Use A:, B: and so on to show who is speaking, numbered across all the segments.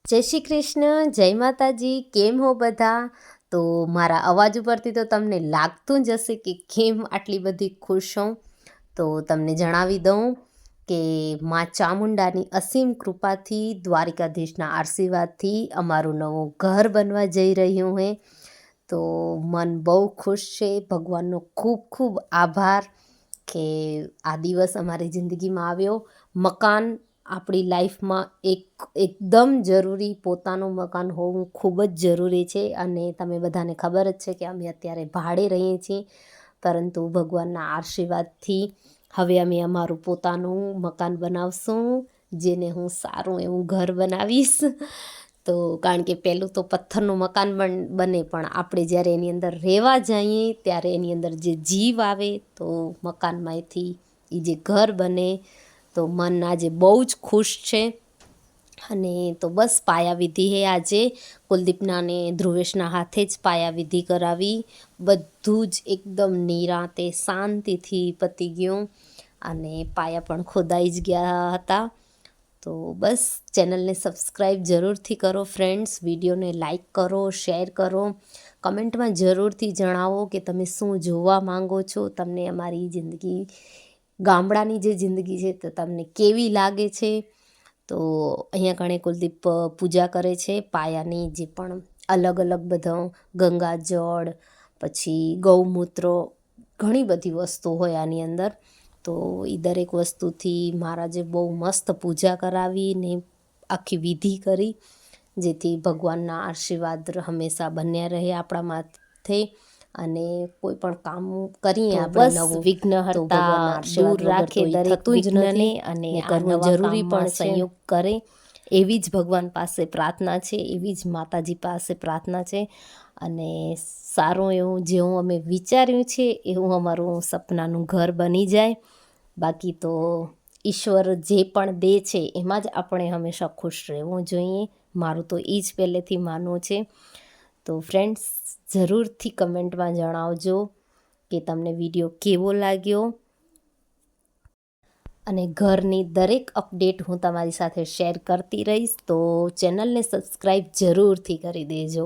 A: જય શ્રી કૃષ્ણ, જય માતાજી. કેમ હો બધા? તો મારા અવાજ ઉપરથી તો તમને લાગતું જ હશે કે કેમ આટલી બધી ખુશ હોઉં. તો તમને જણાવી દઉં કે માં ચામુંડાની અસીમ કૃપાથી, દ્વારિકાધીશના આશીર્વાદથી અમારું નવું ઘર બનવા જઈ રહ્યું છે. તો મન બહુ ખુશ છે. ભગવાનનો ખૂબ ખૂબ આભાર કે આ દિવસ અમારી જિંદગીમાં આવ્યો. મકાન આપણી લાઈફમાં એકદમ જરૂરી, પોતાનું મકાન હોવું ખૂબ જ જરૂરી છે. અને તમે બધાને ખબર જ છે કે અમે અત્યારે ભાડે રહીએ છીએ, પરંતુ ભગવાનના આશીર્વાદથી હવે અમે અમારું પોતાનું મકાન બનાવશું, જેને હું સારું એવું ઘર બનાવીશ. તો કારણ કે પહેલું તો પથ્થરનું મકાન બને, પણ આપણે જ્યારે એની અંદર રહેવા જઈએ ત્યારે એની અંદર જે જીવ આવે તો મકાનમાંથી એ જે ઘર બને. તો મન આજે બહુ જ ખુશ છે. અને તો બસ પાયાવિધિ હે આજે. કુલદીપના ને ધ્રુવેશના હાથે જ પાયાવિધિ કરાવી. બધું જ એકદમ નિરાંતે શાંતિથી પતી ગયું અને પાયા પણ ખોદાઈ જ ગયા હતા. તો બસ ચેનલને સબસ્ક્રાઈબ જરૂરથી કરો ફ્રેન્ડ્સ. વિડીયોને લાઈક કરો, શેર કરો. કમેન્ટમાં જરૂરથી જણાવો કે તમે શું જોવા માંગો છો. તમને અમારી જિંદગી, ગામડાની જે જિંદગી છે તો તમને કેવી લાગે છે. તો અહીંયા કણે કુલદીપ પૂજા કરે છે પાયાની, જે પણ અલગ અલગ બધા ગંગાજળ, પછી ગૌમૂત્ર, ઘણી બધી વસ્તુ હોય આની અંદર. તો એ દરેક વસ્તુથી મહારાજે બહુ મસ્ત પૂજા કરાવી ને આખી વિધિ કરી, જેથી ભગવાનના આશીર્વાદ હંમેશા બન્યા રહે આપણા માથે. અને કોઈ પણ કામ કરીએ આપણે નવું, વિઘ્નહર્તા દૂર રાખે દરેક વિઘ્નને, અને કરવું જરૂરી પણ સંયોગ કરે. એવી જ ભગવાન પાસે પ્રાર્થના છે, એવી જ માતાજી પાસે પ્રાર્થના છે. અને સારું એવું જેવું અમે વિચાર્યું છે એવું અમારું સપનાનું ઘર બની જાય. બાકી તો ઈશ્વર જે પણ દે છે એમાં જ આપણે હંમેશા ખુશ રહેવું જોઈએ. મારું તો એ જ પહેલેથી માનવું છે. તો ફ્રેન્ડ્સ, જરૂરથી કમેન્ટમાં જણાવજો કે તમને વિડીયો કેવો લાગ્યો. અને ઘરની દરેક અપડેટ હું તમારી સાથે શેર કરતી રહીશ. તો ચેનલને સબસ્ક્રાઈબ જરૂરથી કરી દેજો.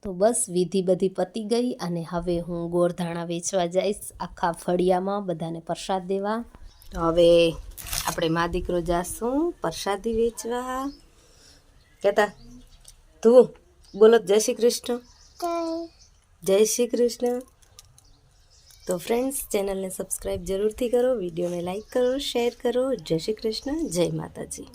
A: તો બસ વિધિ બધી પતી ગઈ અને હવે હું ગોળધાણા વેચવા જઈશ આખા ફળિયામાં બધાને પ્રસાદ દેવા. તો હવે આપણે મા દીકરો જાશું પ્રસાદી વેચવા. કહેતા તું બોલો જય શ્રી કૃષ્ણ. જય શ્રી કૃષ્ણ. તો ફ્રેન્ડ્સ, ચેનલને સબસ્ક્રાઈબ જરૂરથી કરો, વિડીયોને લાઈક કરો, શેર કરો. જય શ્રી કૃષ્ણ, જય માતાજી.